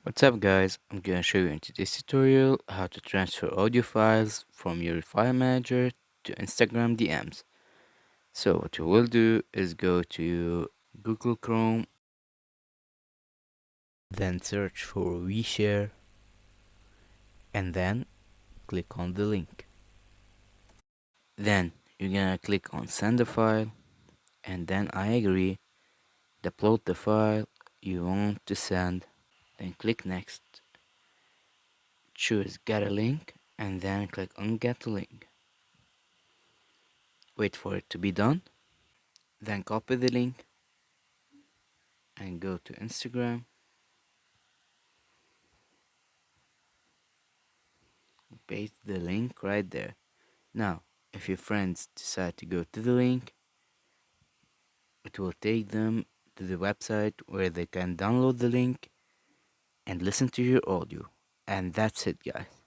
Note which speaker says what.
Speaker 1: What's up guys, I'm gonna show you in today's tutorial how to transfer audio files from your file manager to Instagram DMs. So what you will do is go to Google Chrome, then search for WeShare and then click on the link. Then you're gonna click on send a file and then I agree, upload the file you want to send, then click next, choose get a link and then click on get a link. Wait for it to be done. Then copy the link and go to Instagram. Paste the link right there. Now, if your friends decide to go to the link, it will take them to the website where they can download the link and listen to your audio. And that's it, guys.